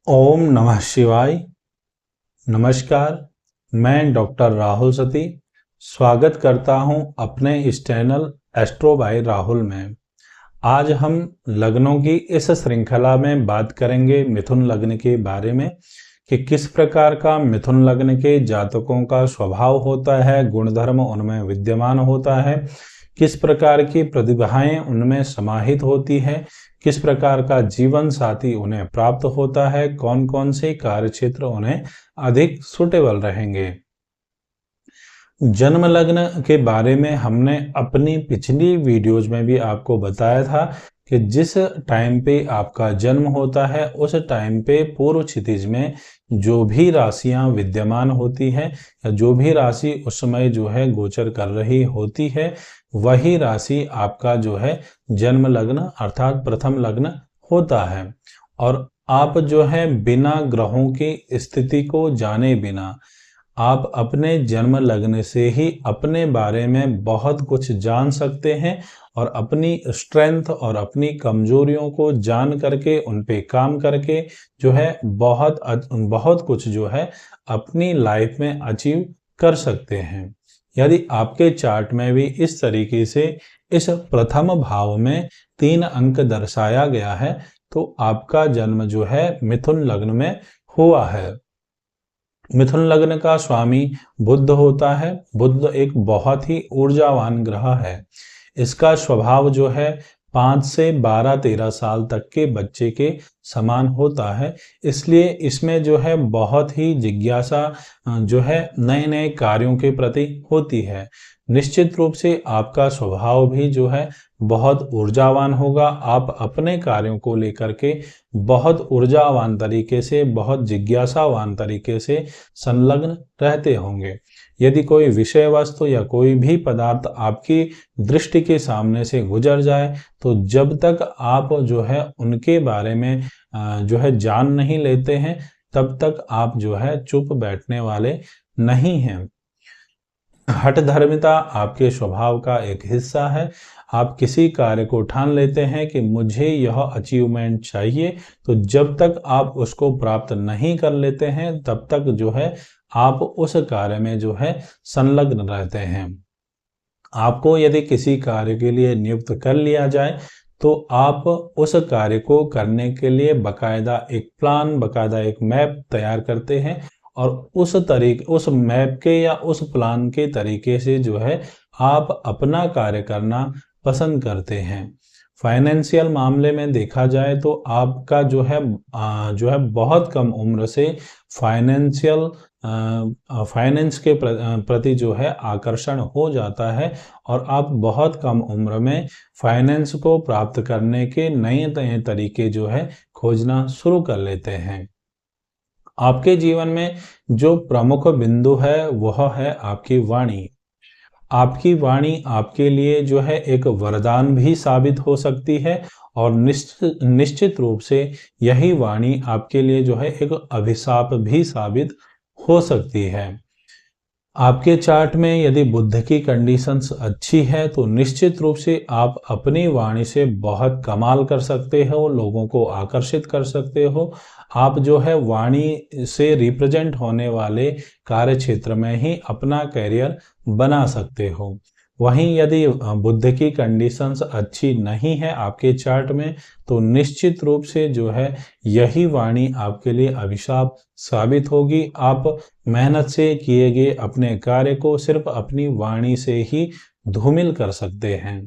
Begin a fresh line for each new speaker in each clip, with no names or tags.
ओम नमः शिवाय। नमस्कार, मैं डॉक्टर राहुल सती स्वागत करता हूं अपने इस चैनल एस्ट्रो बाय राहुल में। आज हम लग्नों की इस श्रृंखला में बात करेंगे मिथुन लग्न के बारे में कि किस प्रकार का मिथुन लग्न के जातकों का स्वभाव होता है, गुणधर्म उनमें विद्यमान होता है, किस प्रकार की प्रतिभाएं उनमें समाहित होती है, किस प्रकार का जीवन साथी उन्हें प्राप्त होता है, कौन कौन से कार्य क्षेत्र उन्हें अधिक सुटेबल रहेंगे। जन्म लग्न के बारे में हमने अपनी पिछली वीडियोज में भी आपको बताया था कि जिस टाइम पे आपका जन्म होता है उस टाइम पे पूर्व क्षितिज में जो भी राशियां विद्यमान होती हैं या जो भी राशि उस समय जो है गोचर कर रही होती है, वही राशि आपका जो है जन्म लग्न अर्थात प्रथम लग्न होता है। और आप जो है बिना ग्रहों की स्थिति को जाने बिना आप अपने जन्म लग्न से ही अपने बारे में बहुत कुछ जान सकते हैं और अपनी स्ट्रेंथ और अपनी कमजोरियों को जान करके उन पे काम करके जो है बहुत कुछ जो है अपनी लाइफ में अचीव कर सकते हैं। यदि आपके चार्ट में भी इस तरीके से इस प्रथम भाव में 3 अंक दर्शाया गया है तो आपका जन्म जो है मिथुन लग्न में हुआ है। मिथुन लग्न का स्वामी बुध होता है। बुध एक बहुत ही ऊर्जावान ग्रह है। इसका स्वभाव जो है 5 से 12-13 साल तक के बच्चे के समान होता है। इसलिए इसमें जो है बहुत ही जिज्ञासा जो है नए नए कार्यों के प्रति होती है। निश्चित रूप से आपका स्वभाव भी जो है बहुत ऊर्जावान होगा। आप अपने कार्यों को लेकर के बहुत ऊर्जावान तरीके से, बहुत जिज्ञासावान तरीके से संलग्न रहते होंगे। यदि कोई विषय वस्तु या कोई भी पदार्थ आपकी दृष्टि के सामने से गुजर जाए तो जब तक आप जो है उनके बारे में जो है जान नहीं लेते हैं तब तक आप जो है चुप बैठने वाले नहीं हैं। हठ धर्मिता आपके स्वभाव का एक हिस्सा है। आप किसी कार्य को ठान लेते हैं कि मुझे यह अचीवमेंट चाहिए, तो जब तक आप उसको प्राप्त नहीं कर लेते हैं तब तक जो है आप उस कार्य में जो है संलग्न रहते हैं। आपको यदि किसी कार्य के लिए नियुक्त कर लिया जाए तो आप उस कार्य को करने के लिए बकायदा एक प्लान, बकायदा एक मैप तैयार करते हैं और उस मैप के या उस प्लान के तरीके से जो है आप अपना कार्य करना पसंद करते हैं। फाइनेंशियल मामले में देखा जाए तो आपका जो है बहुत कम उम्र से फाइनेंस के प्रति जो है आकर्षण हो जाता है और आप बहुत कम उम्र में फाइनेंस को प्राप्त करने के नए नए तरीके जो है खोजना शुरू कर लेते हैं। आपके जीवन में जो प्रमुख बिंदु है वह है आपकी वाणी। आपकी वाणी आपके लिए जो है एक वरदान भी साबित हो सकती है और निश्चित रूप से यही वाणी आपके लिए जो है एक अभिशाप भी साबित हो सकती है। आपके चार्ट में यदि बुध की कंडीशंस अच्छी है तो निश्चित रूप से आप अपनी वाणी से बहुत कमाल कर सकते हो, लोगों को आकर्षित कर सकते हो। आप जो है वाणी से रिप्रेजेंट होने वाले कार्य क्षेत्र में ही अपना करियर बना सकते हो। वहीं यदि बुध की कंडीशंस अच्छी नहीं है आपके चार्ट में तो निश्चित रूप से जो है यही वाणी आपके लिए अभिशाप साबित होगी। आप मेहनत से किए गए अपने कार्य को सिर्फ अपनी वाणी से ही धूमिल कर सकते हैं।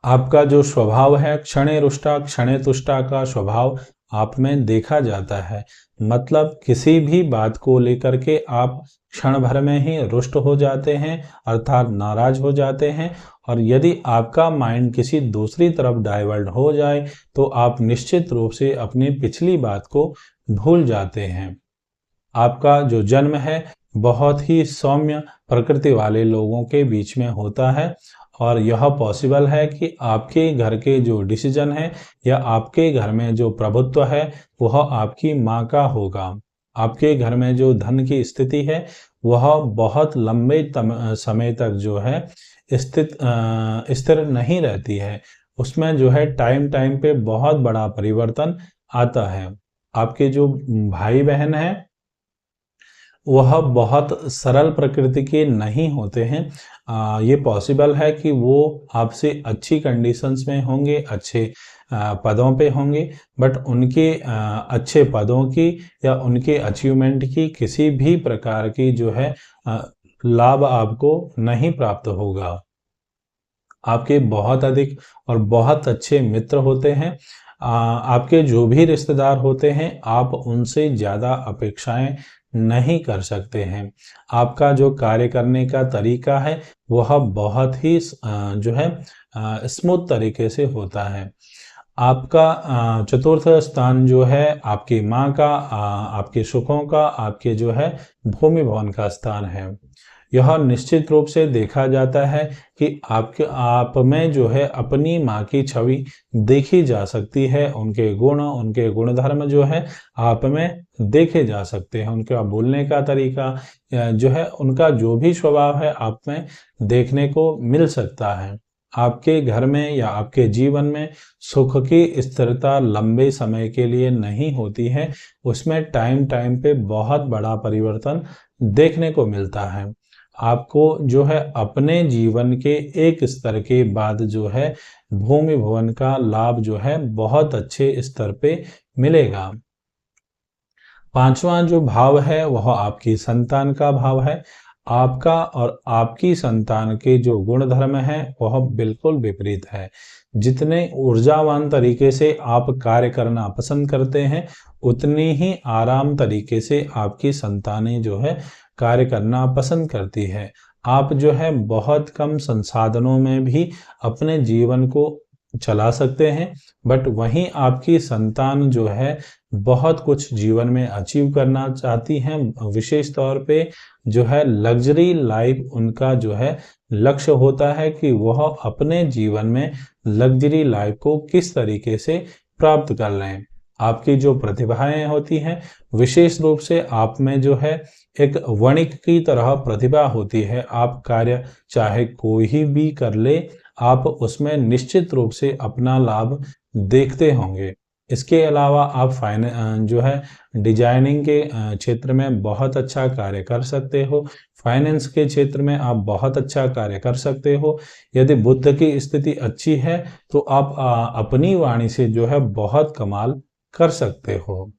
आपका जो स्वभाव है क्षणे रुष्टा क्षणे तुष्टा का स्वभाव आप में देखा जाता है। मतलब किसी भी बात को लेकर के आप क्षण भर में ही रुष्ट हो जाते हैं अर्थात नाराज हो जाते हैं और यदि आपका माइंड किसी दूसरी तरफ डाइवर्ट हो जाए तो आप निश्चित रूप से अपनी पिछली बात को भूल जाते हैं। आपका जो जन्म है बहुत ही सौम्य प्रकृति वाले लोगों के बीच में होता है और यह पॉसिबल है कि आपके घर के जो डिसीजन है या आपके घर में जो प्रभुत्व है वह आपकी माँ का होगा। आपके घर में जो धन की स्थिति है वह बहुत लंबे समय तक जो है स्थिर नहीं रहती है। उसमें जो है टाइम टाइम पे बहुत बड़ा परिवर्तन आता है। आपके जो भाई बहन हैं वह बहुत सरल प्रकृति के नहीं होते हैं। ये पॉसिबल है कि वो आपसे अच्छी कंडीशंस में होंगे, अच्छे पदों पे होंगे, बट उनके अच्छे पदों की या उनके अचीवमेंट की किसी भी प्रकार की जो है लाभ आपको नहीं प्राप्त होगा। आपके बहुत अधिक और बहुत अच्छे मित्र होते हैं। आपके जो भी रिश्तेदार होते हैं, आप उनसे ज़्यादा अपेक्षाएं नहीं कर सकते हैं। आपका जो कार्य करने का तरीका है वह बहुत ही जो है स्मूथ तरीके से होता है। आपका चतुर्थ स्थान जो है आपकी माँ का, आपके सुखों का, आपके जो है भूमि भवन का स्थान है। यह निश्चित रूप से देखा जाता है कि आप में जो है अपनी माँ की छवि देखी जा सकती है। उनके गुण, उनके गुणधर्म जो है आप में देखे जा सकते हैं। उनका बोलने का तरीका जो है, उनका जो भी स्वभाव है आप में देखने को मिल सकता है। आपके घर में या आपके जीवन में सुख की स्थिरता लंबे समय के लिए नहीं होती है। उसमें टाइम टाइम पे बहुत बड़ा परिवर्तन देखने को मिलता है। आपको जो है अपने जीवन के एक स्तर के बाद जो है भूमि भवन का लाभ जो है बहुत अच्छे स्तर पे मिलेगा। पांचवा जो भाव है वह आपकी संतान का भाव है। आपका और आपकी संतान के जो गुण धर्म है वह बिल्कुल विपरीत है। जितने ऊर्जावान तरीके से आप कार्य करना पसंद करते हैं, उतनी ही आराम तरीके से आपकी संतानें जो है कार्य करना पसंद करती है। आप जो है बहुत कम संसाधनों में भी अपने जीवन को चला सकते हैं, बट वहीं आपकी संतान जो है बहुत कुछ जीवन में अचीव करना चाहती हैं। विशेष तौर पे जो है लग्जरी लाइफ उनका जो है लक्ष्य होता है कि वह अपने जीवन में लग्जरी लाइफ को किस तरीके से प्राप्त कर लें। आपकी जो प्रतिभाएं होती हैं, विशेष रूप से आप में जो है एक वणिक की तरह प्रतिभा होती है। आप कार्य चाहे कोई भी कर ले, आप उसमें निश्चित रूप से अपना लाभ देखते होंगे। इसके अलावा आप जो है डिजाइनिंग के क्षेत्र में बहुत अच्छा कार्य कर सकते हो। फाइनेंस के क्षेत्र में आप बहुत अच्छा कार्य कर सकते हो। यदि बुद्ध की स्थिति अच्छी है तो आप अपनी वाणी से जो है बहुत कमाल कर सकते हो।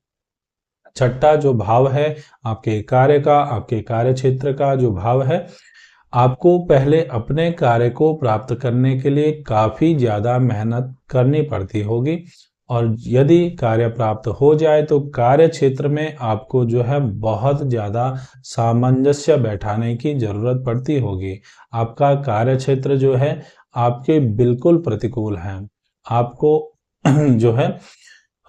छठा जो भाव है आपके कार्य का, आपके कार्य क्षेत्र का जो भाव है, आपको पहले अपने कार्य को प्राप्त करने के लिए काफी ज्यादा मेहनत करनी पड़ती होगी, और यदि कार्य प्राप्त हो जाए तो कार्य क्षेत्र में आपको जो है बहुत ज्यादा सामंजस्य बैठाने की जरूरत पड़ती होगी। आपका कार्य क्षेत्र जो है आपके बिल्कुल प्रतिकूल है। आपको जो है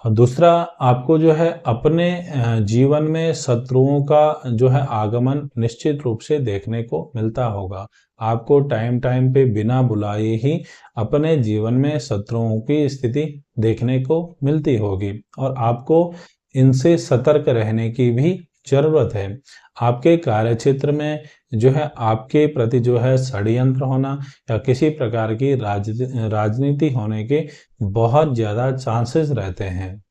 दूसरा, आपको जो है अपने जीवन में शत्रुओं का जो है आगमन निश्चित रूप से देखने को मिलता होगा। आपको टाइम टाइम पे बिना बुलाए ही अपने जीवन में शत्रुओं की स्थिति देखने को मिलती होगी, और आपको इनसे सतर्क रहने की भी जरूरत है। आपके कार्यक्षेत्र में जो है आपके प्रति जो है षड्यंत्र होना या किसी प्रकार की राजनीति होने के बहुत ज्यादा चांसेस रहते हैं।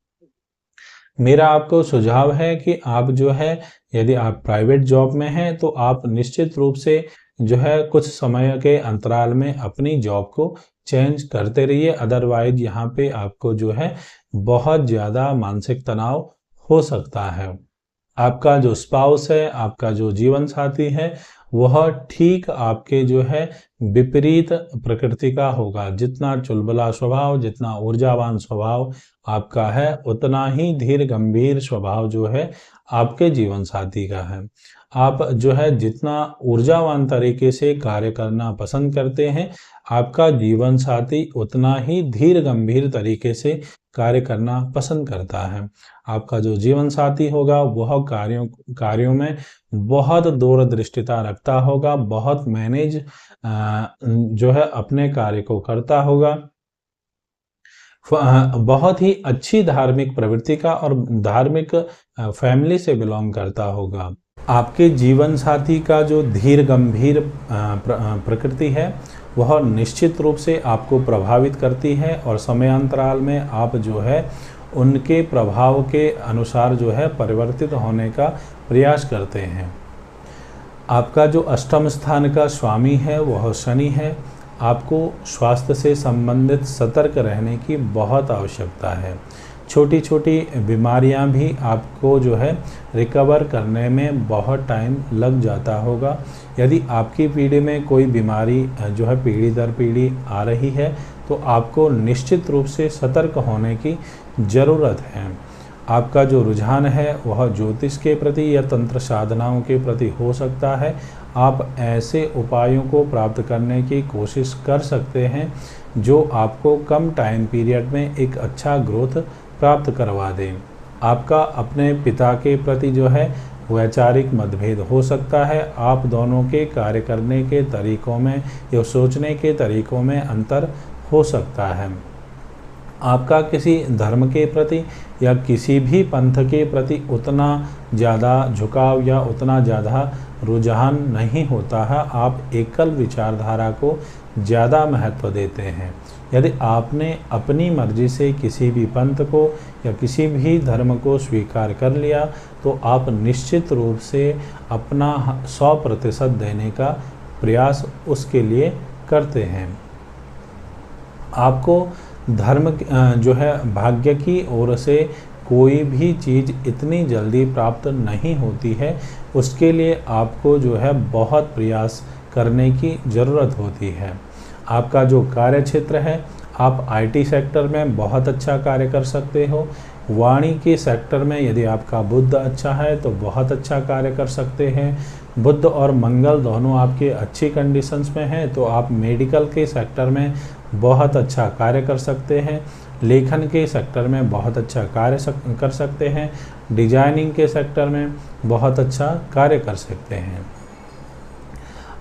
मेरा आपको सुझाव है कि आप जो है, यदि आप प्राइवेट जॉब में हैं तो आप निश्चित रूप से जो है कुछ समय के अंतराल में अपनी जॉब को चेंज करते रहिए। अदरवाइज यहाँ पे आपको जो है बहुत ज़्यादा मानसिक तनाव हो सकता है। आपका जो स्पाउस है, आपका जो जीवन साथी है, वह ठीक आपके जो है विपरीत प्रकृति का होगा। जितना चुलबुला स्वभाव, जितना ऊर्जावान स्वभाव आपका है, उतना ही धीर गंभीर स्वभाव जो है आपके जीवन साथी का है। आप जो है जितना ऊर्जावान तरीके से कार्य करना पसंद करते हैं, आपका जीवन साथी उतना ही धीर गंभीर तरीके से कार्य करना पसंद करता है। आपका जो जीवन साथी होगा वह कार्यों में बहुत दूरदृष्टिता रखता होगा, बहुत मैनेज जो है अपने कार्य को करता होगा, बहुत ही अच्छी धार्मिक प्रवृत्ति का और धार्मिक फैमिली से बिलोंग करता होगा। आपके जीवन साथी का जो धीर गंभीर प्रकृति है वह निश्चित रूप से आपको प्रभावित करती है, और समयांतराल में आप जो है उनके प्रभाव के अनुसार जो है परिवर्तित होने का प्रयास करते हैं। आपका जो अष्टम स्थान का स्वामी है वह शनि है। आपको स्वास्थ्य से संबंधित सतर्क रहने की बहुत आवश्यकता है। छोटी छोटी बीमारियां भी आपको जो है रिकवर करने में बहुत टाइम लग जाता होगा। यदि आपकी पीढ़ी में कोई बीमारी जो है पीढ़ी दर पीढ़ी आ रही है तो आपको निश्चित रूप से सतर्क होने की ज़रूरत है। आपका जो रुझान है वह ज्योतिष के प्रति या तंत्र साधनाओं के प्रति हो सकता है। आप ऐसे उपायों को प्राप्त करने की कोशिश कर सकते हैं जो आपको कम टाइम पीरियड में एक अच्छा ग्रोथ प्राप्त करवा दें। आपका अपने पिता के प्रति जो है वैचारिक मतभेद हो सकता है। आप दोनों के कार्य करने के तरीकों में या सोचने के तरीकों में अंतर हो सकता है। आपका किसी धर्म के प्रति या किसी भी पंथ के प्रति उतना ज़्यादा झुकाव या उतना ज़्यादा रुझान नहीं होता है। आप एकल विचारधारा को ज़्यादा महत्व देते हैं। यदि आपने अपनी मर्जी से किसी भी पंथ को या किसी भी धर्म को स्वीकार कर लिया तो आप निश्चित रूप से अपना 100% देने का प्रयास उसके लिए करते हैं। आपको धर्म जो है भाग्य की ओर से कोई भी चीज़ इतनी जल्दी प्राप्त नहीं होती है। उसके लिए आपको जो है बहुत प्रयास करने की ज़रूरत होती है। आपका जो कार्य क्षेत्र है, आप आईटी सेक्टर में बहुत अच्छा कार्य कर सकते हो। वाणी के सेक्टर में यदि आपका बुध अच्छा है तो बहुत अच्छा कार्य कर सकते हैं। बुध और मंगल दोनों आपके अच्छी कंडीशंस में हैं तो आप मेडिकल के सेक्टर में बहुत अच्छा कार्य कर सकते हैं। लेखन के सेक्टर में बहुत अच्छा कार्य कर सकते हैं। डिजाइनिंग के सेक्टर में बहुत अच्छा कार्य कर सकते हैं।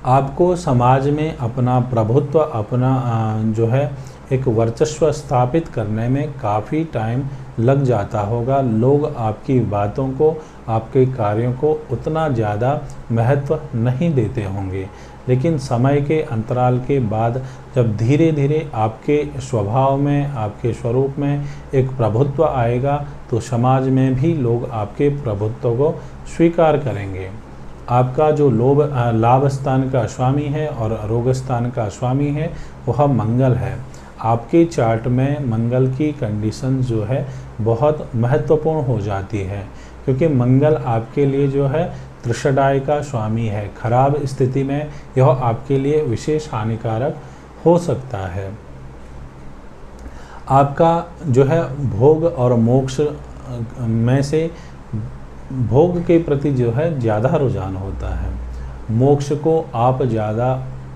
आपको समाज में अपना प्रभुत्व, अपना जो है एक वर्चस्व स्थापित करने में काफ़ी टाइम लग जाता होगा। लोग आपकी बातों को, आपके कार्यों को उतना ज़्यादा महत्व नहीं देते होंगे, लेकिन समय के अंतराल के बाद जब धीरे धीरे आपके स्वभाव में, आपके स्वरूप में एक प्रभुत्व आएगा तो समाज में भी लोग आपके प्रभुत्व को स्वीकार करेंगे। आपका जो लाभ स्थान का स्वामी है और रोग स्थान का स्वामी है वह मंगल है। आपके चार्ट में मंगल की कंडीशन जो है बहुत महत्वपूर्ण हो जाती है, क्योंकि मंगल आपके लिए जो है त्रिषडाय का स्वामी है। खराब स्थिति में यह आपके लिए विशेष हानिकारक हो सकता है। आपका जो है भोग और मोक्ष में से भोग के प्रति जो है ज़्यादा रुझान होता है। मोक्ष को आप ज़्यादा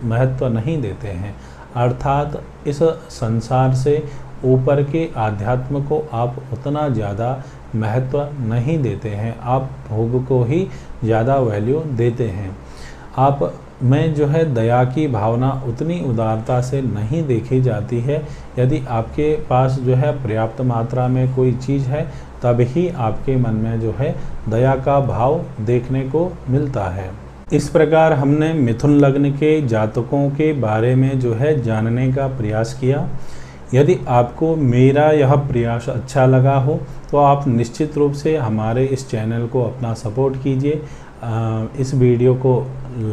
महत्व नहीं देते हैं, अर्थात इस संसार से ऊपर के आध्यात्म को आप उतना ज़्यादा महत्व नहीं देते हैं। आप भोग को ही ज़्यादा वैल्यू देते हैं। आप में जो है दया की भावना उतनी उदारता से नहीं देखी जाती है। यदि आपके पास जो है पर्याप्त मात्रा में कोई चीज़ है तभी आपके मन में जो है दया का भाव देखने को मिलता है। इस प्रकार हमने मिथुन लग्न के जातकों के बारे में जो है जानने का प्रयास किया। यदि आपको मेरा यह प्रयास अच्छा लगा हो तो आप निश्चित रूप से हमारे इस चैनल को अपना सपोर्ट कीजिए, इस वीडियो को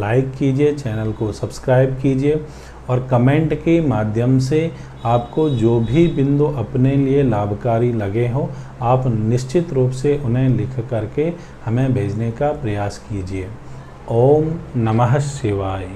लाइक कीजिए, चैनल को सब्सक्राइब कीजिए और कमेंट के माध्यम से आपको जो भी बिंदु अपने लिए लाभकारी लगे हो आप निश्चित रूप से उन्हें लिख करके हमें भेजने का प्रयास कीजिए। ओम नमः शिवाय।